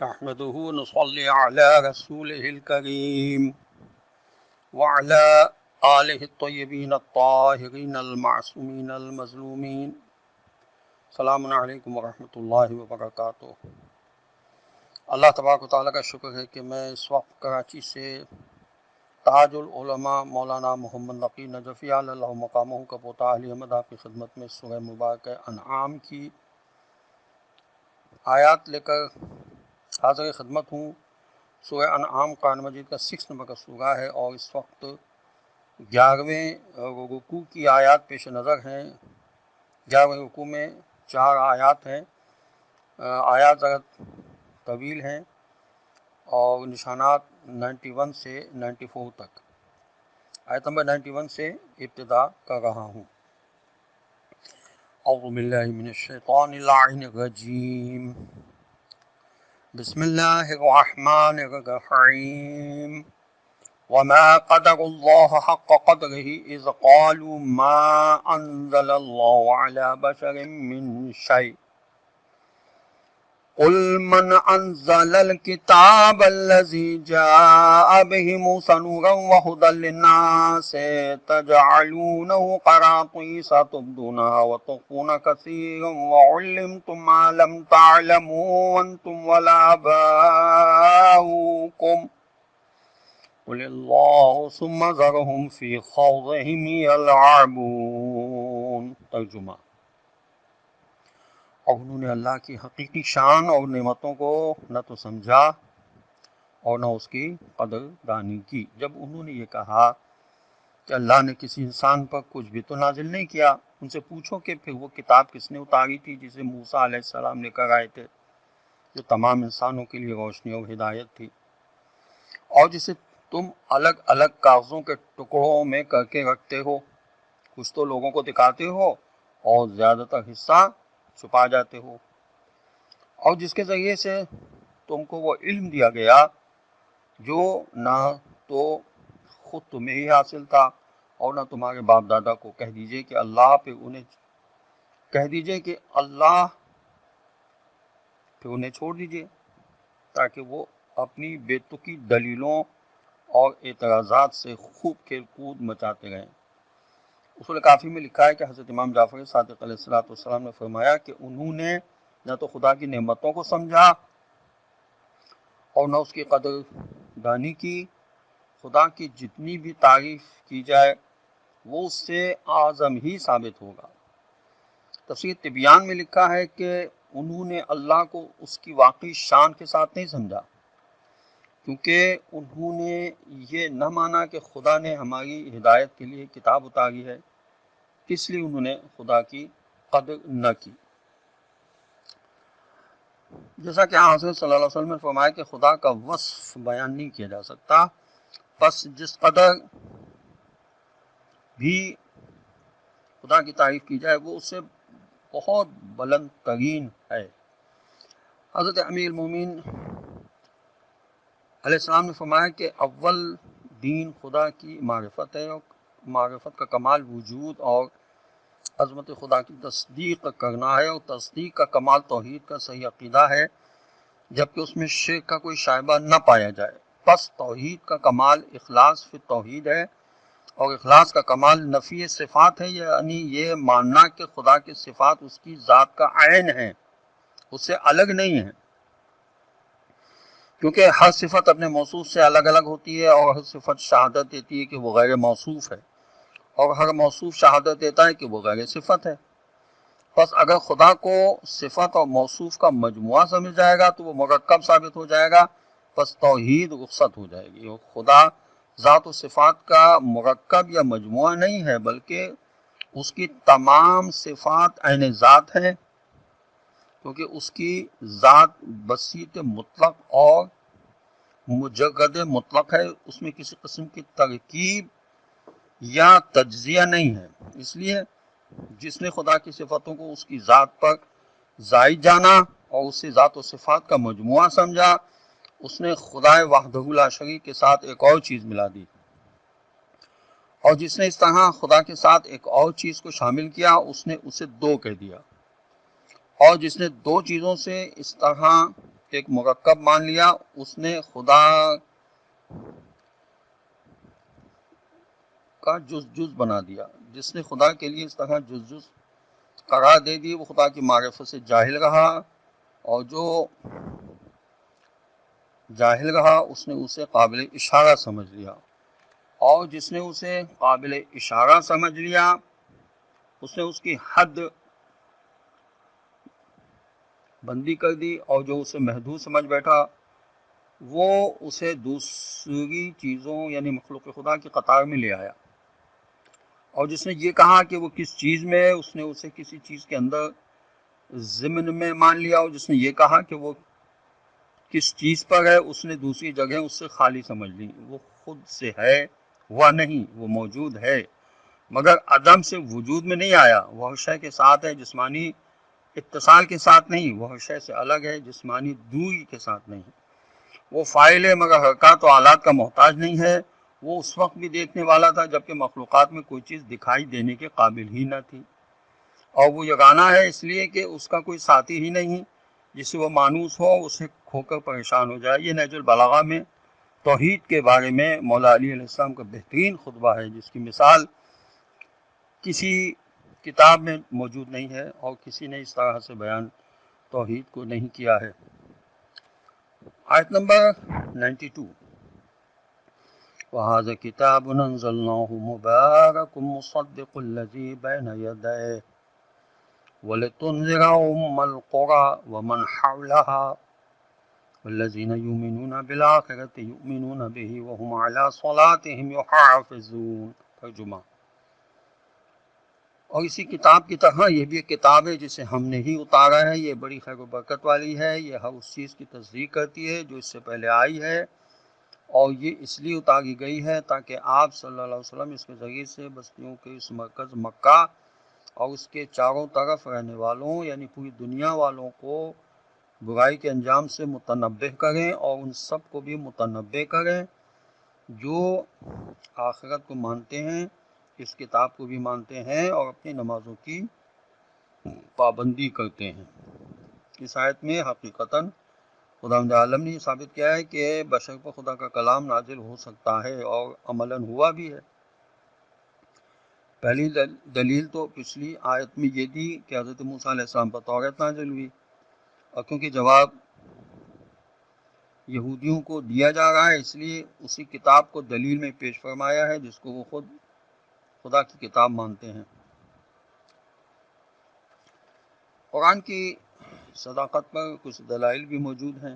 نحمده ونصلي على رسوله الكريم وعلى آله الطيبين الطاهرين المعصومين المظلومين. السلام علیکم ورحمۃ اللہ وبرکاتہ. اللہ تبارک و تعالیٰ کا شکر ہے کہ میں اس وقت کراچی سے تاج العلماء مولانا محمد نقی نجفی علی اللہ مقامہ کا پوتا علی احمد آپ کی خدمت میں سورہ مبارکہ انعام کی آیات لے کر حاضر خدمت ہوں. سورہ انعام قرآن مجید کا 6 نمبر کا سورہ ہے اور اس وقت 11ویں رکوع کی آیات پیش نظر ہیں. 11ویں رکوع میں 4 آیات ہیں. آیات ذرا طویل ہیں اور نشانات 91 سے 94 تک. آیت نمبر 91 سے ابتدا کر رہا ہوں. اعوذ باللہ من الشیطان اللعین الرجیم. بسم اللہ الرحمن الرحیم. وما قدر الله حق قدره إذ قالوا ما أنزل الله على بشر من شيء قل من أنزل الكتاب الذي جاء به موسى نورا وهدى للناس تجعلونه قراطيس تبدونها وتخفون كثيرا وعلمتم ما لم تعلموا أنتم ولا آباؤكم قل اللہ ثم ذرهم فی خوضهم یلعبون. ترجمہ: اور انہوں نے اللہ کی حقیقی شان اور نعمتوں کو نہ تو سمجھا اور نہ اس کی قدر دانی کی. جب انہوں نے یہ کہا کہ اللہ نے کسی انسان پر کچھ بھی تو نازل نہیں کیا، ان سے پوچھو کہ پھر وہ کتاب کس نے اتاری تھی جسے موسیٰ علیہ السلام لے کر آئے تھے، جو تمام انسانوں کے لیے روشنی اور ہدایت تھی، اور جسے تم الگ الگ کاغذوں کے ٹکڑوں میں کر کے رکھتے ہو، کچھ تو لوگوں کو دکھاتے ہو اور زیادہ تر حصہ چھپا جاتے ہو، اور جس کے ذریعے سے تم کو وہ علم دیا گیا جو نہ تو خود تمہیں ہی حاصل تھا اور نہ تمہارے باپ دادا کو. کہہ دیجئے کہ اللہ پہ انہیں چھوڑ دیجئے تاکہ وہ اپنی بے تکی دلیلوں اور اعتراضات سے خوب کھیل کود مچاتے رہیں. اصول کافی میں لکھا ہے کہ حضرت امام جعفر صادق علیہ السلام نے فرمایا کہ انہوں نے نہ تو خدا کی نعمتوں کو سمجھا اور نہ اس کی قدر دانی کی. خدا کی جتنی بھی تعریف کی جائے وہ اس سے اعظم ہی ثابت ہوگا. تفسیر تبیان میں لکھا ہے کہ انہوں نے اللہ کو اس کی واقعی شان کے ساتھ نہیں سمجھا، کیونکہ انہوں نے یہ نہ مانا کہ خدا نے ہماری ہدایت کے لیے کتاب اتاری ہے، اس لیے انہوں نے خدا کی قدر نہ کی. جیسا کہ حضرت صلی اللہ علیہ وسلم نے فرمایا کہ خدا کا وصف بیان نہیں کیا جا سکتا، بس جس قدر بھی خدا کی تعریف کی جائے وہ اس سے بہت بلند ترین ہے. حضرت امیر المومنین علیہ السلام نے فرمایا کہ اول دین خدا کی معرفت ہے، اور معرفت کا کمال وجود اور عظمت خدا کی تصدیق کرنا ہے، اور تصدیق کا کمال توحید کا صحیح عقیدہ ہے جبکہ اس میں شرک کا کوئی شائبہ نہ پایا جائے. پس توحید کا کمال اخلاص فی توحید ہے، اور اخلاص کا کمال نفی صفات ہے، یعنی یہ ماننا کہ خدا کی صفات اس کی ذات کا عین ہے، اس سے الگ نہیں ہے، کیونکہ ہر صفت اپنے موصوف سے الگ الگ ہوتی ہے، اور ہر صفت شہادت دیتی ہے کہ وہ غیر موصوف ہے، اور ہر موصوف شہادت دیتا ہے کہ وہ غیر صفت ہے. پس اگر خدا کو صفت اور موصوف کا مجموعہ سمجھ جائے گا تو وہ مرکب ثابت ہو جائے گا، پس توحید رخصت ہو جائے گی. اور خدا ذات و صفات کا مرکب یا مجموعہ نہیں ہے، بلکہ اس کی تمام صفات عین ذات ہیں، کیونکہ اس کی ذات بسیط مطلق اور مجرد مطلق ہے، اس میں کسی قسم کی ترکیب یا تجزیہ نہیں ہے. اس لیے جس نے خدا کی صفتوں کو اس کی ذات پر زائد جانا اور اس سے ذات و صفات کا مجموعہ سمجھا، اس نے خدا وحدہ لا شریک کے ساتھ ایک اور چیز ملا دی. اور جس نے اس طرح خدا کے ساتھ ایک اور چیز کو شامل کیا اس نے اسے دو کہہ دیا. اور جس نے دو چیزوں سے اس طرح ایک مرکب مان لیا، اس نے خدا کا جز جز بنا دیا. جس نے خدا کے لیے اس طرح جز جز قرار دے دی وہ خدا کی معرفت سے جاہل رہا، اور جو جاہل رہا اس نے اسے قابل اشارہ سمجھ لیا، اور جس نے اسے قابل اشارہ سمجھ لیا اس نے اس کی حد بندی کر دی، اور جو اسے محدود سمجھ بیٹھا وہ اسے دوسری چیزوں یعنی مخلوق خدا کی قطار میں لے آیا. اور جس نے یہ کہا کہ وہ کس چیز میں ہے اس نے اسے کسی چیز کے اندر ضمن میں مان لیا، اور جس نے یہ کہا کہ وہ کس چیز پر ہے اس نے دوسری جگہ اس سے خالی سمجھ لی. وہ خود سے ہے وہ نہیں، وہ موجود ہے مگر عدم سے وجود میں نہیں آیا. وہ ہر شے کے ساتھ ہے، جسمانی اتصال کے ساتھ نہیں. وہ ہر شے سے الگ ہے، جسمانی دوری کے ساتھ نہیں. وہ فاعل ہے مگر حرکات و آلات کا محتاج نہیں ہے. وہ اس وقت بھی دیکھنے والا تھا جبکہ مخلوقات میں کوئی چیز دکھائی دینے کے قابل ہی نہ تھی. اور وہ یگانہ ہے اس لیے کہ اس کا کوئی ساتھی ہی نہیں جس سے وہ مانوس ہو، اسے کھو کر پریشان ہو جائے. یہ نہج البلاغہ میں توحید کے بارے میں مولا علی علیہ السلام کا بہترین خطبہ ہے، جس کی مثال کسی کتاب میں موجود نہیں ہے اور کسی نے اس طرح سے بیان توحید کو نہیں کیا ہے. آیت نمبر 92، وَهَذَا كِتَابٌ أَنزَلْنَاهُ مُبَارَكٌ مُصَدِّقُ الَّذِي بَيْنَ يَدَيْهِ وَلِتُنذِرَ أُمَّ الْقُرَى وَمَنْ حَوْلَهَا وَالَّذِينَ يُؤْمِنُونَ بِالْآخِرَةِ يُؤْمِنُونَ بِهِ وَهُمْ عَلَى صَلَاتِهِمْ يُحَافِظُونَ. ترجمہ: اور اسی کتاب کی طرح یہ بھی ایک کتاب ہے جسے ہم نے ہی اتارا ہے. یہ بڑی خیر و برکت والی ہے. یہ ہر اس چیز کی تصدیق کرتی ہے جو اس سے پہلے آئی ہے، اور یہ اس لیے اتاری گئی ہے تاکہ آپ صلی اللہ علیہ وسلم اس کے ذریعے سے بستیوں کے اس مرکز مکہ اور اس کے چاروں طرف رہنے والوں یعنی پوری دنیا والوں کو برائی کے انجام سے متنبہ کریں، اور ان سب کو بھی متنبہ کریں جو آخرت کو مانتے ہیں، اس کتاب کو بھی مانتے ہیں اور اپنی نمازوں کی پابندی کرتے ہیں. اس آیت میں حقیقتاً خداوند عالم نے یہ ثابت کیا ہے کہ بشر پر خدا کا کلام نازل ہو سکتا ہے، اور عملاً ہوا بھی ہے. پہلی دلیل تو پچھلی آیت میں یہ دی کہ حضرت موسیٰ علیہ السلام پر توریت نازل ہوئی، اور کیونکہ جواب یہودیوں کو دیا جا رہا ہے اس لیے اسی کتاب کو دلیل میں پیش فرمایا ہے جس کو وہ خود خدا کی کتاب مانتے ہیں. قرآن کی صداقت پر کچھ دلائل بھی موجود ہیں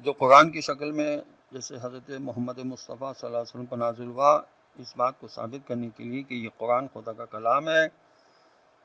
جو قرآن کی شکل میں جیسے حضرت محمد مصطفیٰ صلی اللہ علیہ وسلم پر نازل ہوا، اس بات کو ثابت کرنے کے لیے کہ یہ قرآن خدا کا کلام ہے.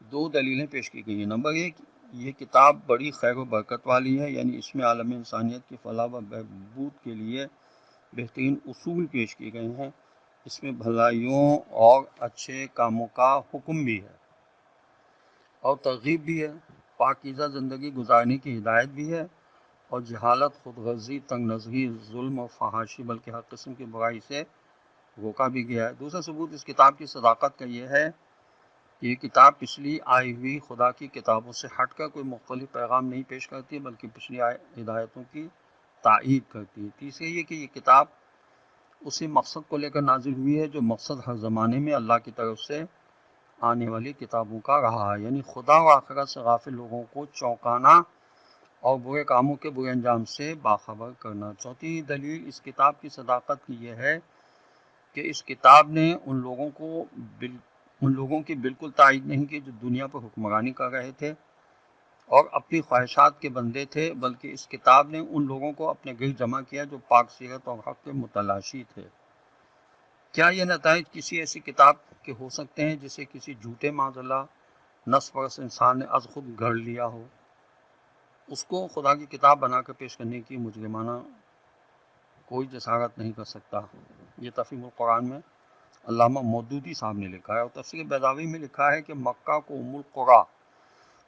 دو دلیلیں پیش کی گئی ہیں. نمبر ایک، یہ کتاب بڑی خیر و برکت والی ہے، یعنی اس میں عالم انسانیت کی فلاح و بہبود کے لیے بہترین اصول پیش کیے گئے ہیں. اس میں بھلائیوں اور اچھے کاموں کا حکم بھی ہے اور ترغیب بھی ہے، پاکیزہ زندگی گزارنے کی ہدایت بھی ہے، اور جہالت، خود غرضی، تنگ نظری، ظلم اور فحاشی بلکہ ہر قسم کی برائی سے روکا بھی گیا ہے. دوسرا ثبوت اس کتاب کی صداقت کا یہ ہے کہ یہ کتاب پچھلی آئی ہوئی خدا کی کتابوں سے ہٹ کر کوئی مختلف پیغام نہیں پیش کرتی بلکہ پچھلی ہدایتوں کی تائید کرتی ہے. تیسری یہ کہ یہ کتاب اسی مقصد کو لے کر نازل ہوئی ہے جو مقصد ہر زمانے میں اللہ کی طرف سے آنے والی کتابوں کا رہا ہے، یعنی خدا و آخرت سے غافل لوگوں کو چونکانا اور برے کاموں کے برے انجام سے باخبر کرنا. چوتھی دلیل اس کتاب کی صداقت کی یہ ہے کہ اس کتاب نے ان لوگوں کی بالکل تائید نہیں کی جو دنیا پر حکمرانی کر رہے تھے اور اپنی خواہشات کے بندے تھے، بلکہ اس کتاب نے ان لوگوں کو اپنے گرد جمع کیا جو پاک سیرت اور حق کے متلاشی تھے. کیا یہ نتائج کسی ایسی کتاب کے ہو سکتے ہیں جسے کسی جھوٹے معاذ اللہ نفس پرست انسان نے از خود گھڑ لیا ہو؟ اس کو خدا کی کتاب بنا کر پیش کرنے کی مجرمانہ کوئی جسارت نہیں کر سکتا. یہ تفہیم القرآن میں علامہ مودودی صاحب نے لکھا ہے، اور تفسیر بیضاوی میں لکھا ہے کہ مکہ کو ام القریٰ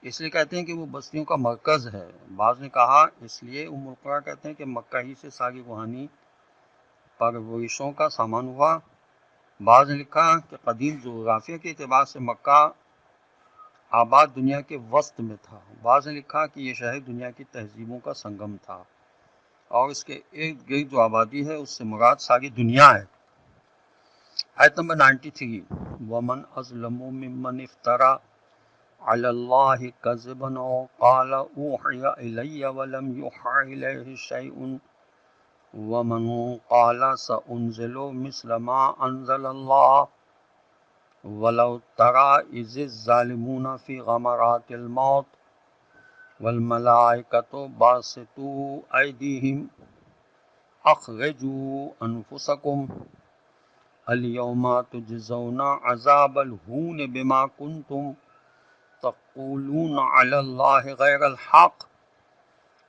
اس لیے کہتے ہیں کہ وہ بستیوں کا مرکز ہے. بعض نے کہا اس لیے ام القریٰ کہتے ہیں کہ مکہ ہی سے ساری روحانی پرورشوں کا سامان ہوا. بعض نے لکھا کہ قدیم جغرافیہ کے اعتبار سے مکہ آباد دنیا کے وسط میں تھا۔ بعض نے لکھا کہ یہ شہر دنیا کی تہذیبوں کا سنگم تھا، اور اس کے ارد گرد جو آبادی ہے اس سے مراد ساری دنیا ہے۔ آیت نمبر 93، وَمَنْ أَظْلَمُ مِمَّنِ افْتَرَى عَلَى اللَّهِ كَذِبًا أَوْ قَالَ أُوحِيَ إِلَيَّ وَلَمْ يُوحَ إِلَيْهِ شَيْءٌ وَمَنْ قَالَ سَأُنْزِلُ مِثْلَ مَا أَنزَلَ اللَّهُ وَلَوْ تَرَى إِذِ الظَّالِمُونَ فِي غَمَرَاتِ الْمَوْتِ وَالْمَلَائِكَةُ بَاسِطُو أَيْدِيهِمْ أَخْرِجُوا أَنفُسَكُمْ الْيَوْمَ تُجْزَوْنَ عَذَابَ الْهُونِ بِمَا كُنْتُمْ تَقُولُونَ عَلَى اللَّهِ غَيْرَ الْحَقِّ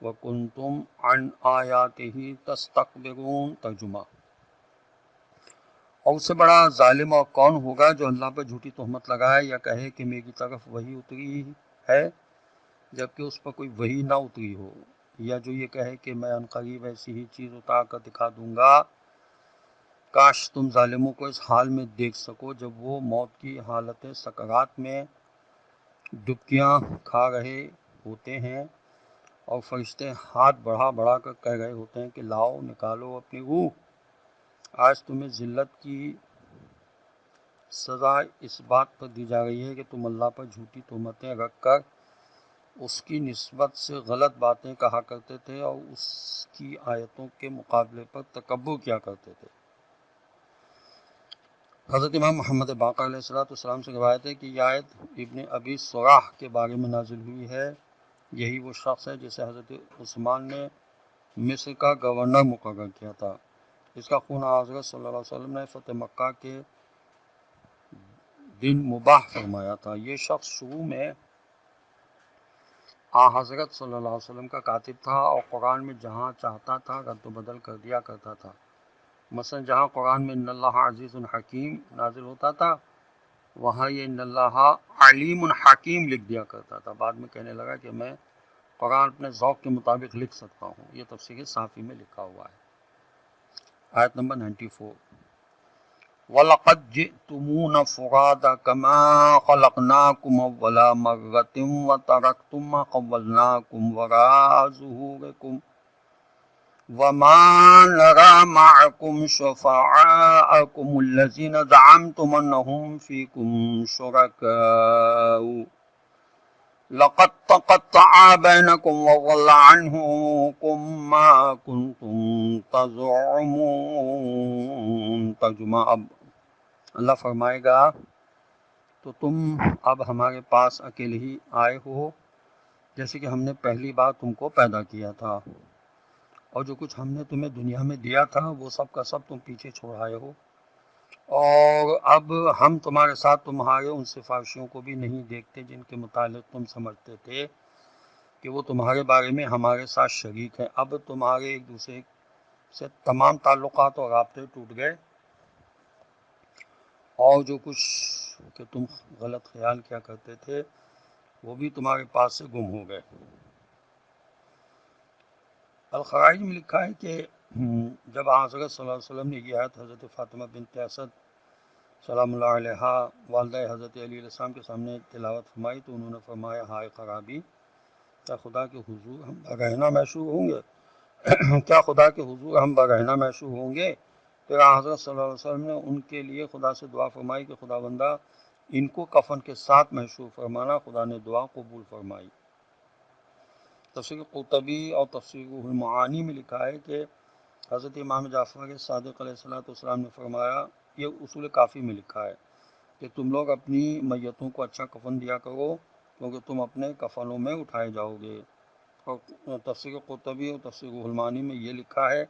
وَكُنْتُمْ عَنْ آيَاتِهِ تَسْتَكْبِرُونَ۔ ترجمہ: اور اس سے بڑا ظالم اور کون ہوگا جو اللہ پر جھوٹی تہمت لگائے یا کہے کہ میری طرف وحی اتری ہے جبکہ اس پر کوئی وحی نہ اتری ہو، یا جو یہ کہے کہ میں عنقریب ایسی ہی چیز اتار کر دکھا دوں گا۔ کاش تم ظالموں کو اس حال میں دیکھ سکو جب وہ موت کی حالت سکرات میں ڈبکیاں کھا رہے ہوتے ہیں اور فرشتے ہاتھ بڑھا بڑھا کر کہہ رہے ہوتے ہیں کہ لاؤ نکالو اپنی روح۔ آج تمہیں ذلت کی سزا اس بات پر دی جا رہی ہے کہ تم اللہ پر جھوٹی تہمتیں رکھ کر اس کی نسبت سے غلط باتیں کہا کرتے تھے اور اس کی آیتوں کے مقابلے پر تکبر کیا کرتے تھے۔ حضرت امام محمد باقر علیہ السلام سے روایت ہے کہ یہ آیت ابن ابی سراح کے بارے میں نازل ہوئی ہے۔ یہی وہ شخص ہے جسے حضرت عثمان نے مصر کا گورنر مقرر کیا تھا۔ اس کا خون حضرت صلی اللہ علیہ وسلم نے فتح مکہ کے دن مباح فرمایا تھا۔ یہ شخص شروع میں حضرت صلی اللہ علیہ وسلم کا کاتب تھا اور قرآن میں جہاں چاہتا تھا رد و بدل کر دیا کرتا تھا۔ مثلا جہاں قرآن میں ان اللہ عزیز حکیم نازل ہوتا تھا وہاں یہ ان اللہ علیم حکیم لکھ دیا کرتا تھا۔ بعد میں کہنے لگا کہ میں قرآن اپنے ذوق کے مطابق لکھ سکتا ہوں۔ یہ تفسیر صافی میں لکھا ہوا ہے۔ آیت نمبر 94، وَلَقَدْ جِئْتُمُونَا فُرَادَىٰ كَمَا خَلَقْنَاكُمْ أَوَّلَ مَرَّةٍ وَتَرَكْتُم مَّا خَوَّلْنَاكُمْ وَرَاءَ ظُهُورِكُمْ وَمَا نَرَىٰ مَعَكُمْ شُفَعَاءَكُمُ الَّذِينَ زَعَمْتُمْ أَنَّهُمْ فِيكُمْ شُرَكَاءُ لَقَد تَّقَطَّعَ بَيْنَكُمْ وَضَلَّ عَنْكُم مَّا كُنتُمْ تَزْعُمُونَ۔ ترجمہ: اب اللہ فرمائے گا تو تم اب ہمارے پاس اکیلے ہی آئے ہو جیسے کہ ہم نے پہلی بار تم کو پیدا کیا تھا، اور جو کچھ ہم نے تمہیں دنیا میں دیا تھا وہ سب کا سب تم پیچھے چھوڑ آئے ہو، اور اب ہم تمہارے ساتھ تمہارے ان سفارشیوں کو بھی نہیں دیکھتے جن کے متعلق تم سمجھتے تھے کہ وہ تمہارے بارے میں ہمارے ساتھ شریک ہیں۔ اب تمہارے ایک دوسرے سے تمام تعلقات اور رابطے ٹوٹ گئے، اور جو کچھ کہ تم غلط خیال کیا کرتے تھے وہ بھی تمہارے پاس سے گم ہو گئے۔ الخرائج میں لکھا ہے کہ جب حضرت صلی اللہ علیہ وسلم نے یہ آیت حضرت فاطمہ بنت اسد سلام اللہ علیہ والدہ حضرت علی علیہ السلام کے سامنے تلاوت فرمائی تو انہوں نے فرمایا ہائے خرابی، کیا خدا کے حضور ہم برہنہ محشور ہوں گے؟ کیا خدا کے حضور ہم برہنہ محشور ہوں گے؟ پھر حضرت صلی اللہ علیہ وسلم نے ان کے لیے خدا سے دعا فرمائی کہ خدا بندہ ان کو کفن کے ساتھ محشور فرمانا۔ خدا نے دعا قبول فرمائی۔ تفسیر قرطبی اور تفسیر روح المعانی میں لکھا ہے کہ حضرت امام جعفر صادق علیہ السلام نے فرمایا، یہ اصول کافی میں لکھا ہے کہ تم لوگ اپنی میتوں کو اچھا کفن دیا کرو کیونکہ تم اپنے کفنوں میں اٹھائے جاؤ گے۔ اور تفسیر قرطبی اور تفسیر روح المعانی میں یہ لکھا ہے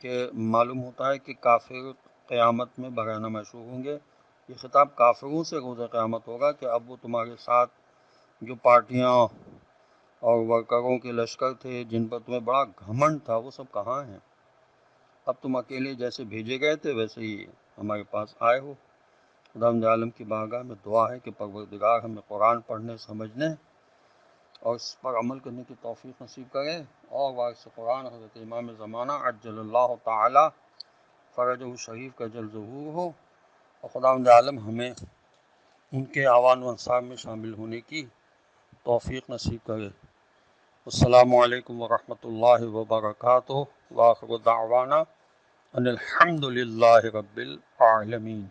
کہ معلوم ہوتا ہے کہ کافر قیامت میں برہنہ محشور ہوں گے۔ یہ خطاب کافروں سے روز قیامت ہوگا کہ اب وہ تمہارے ساتھ جو پارٹیاں اور ورکروں کے لشکر تھے جن پر تمہیں بڑا گھمنڈ تھا وہ سب کہاں ہیں؟ اب تم اکیلے جیسے بھیجے گئے تھے ویسے ہی ہمارے پاس آئے ہو۔ خداوند عالم کی بارگاہ میں دعا ہے کہ پروردگار ہمیں قرآن پڑھنے سمجھنے اور اس پر عمل کرنے کی توفیق نصیب کرے، اور وارث قرآن حضرت امام زمانہ عجل اللہ تعالی فرجہ شریف کا جل ظہور ہو، اور خداوند عالم ہمیں ان کے اعوان و انصار میں شامل ہونے کی توفیق نصیب کرے۔ السلام علیکم ورحمۃ اللہ وبرکاتہ، وآخر دعوانا ان الحمد للہ رب العالمین۔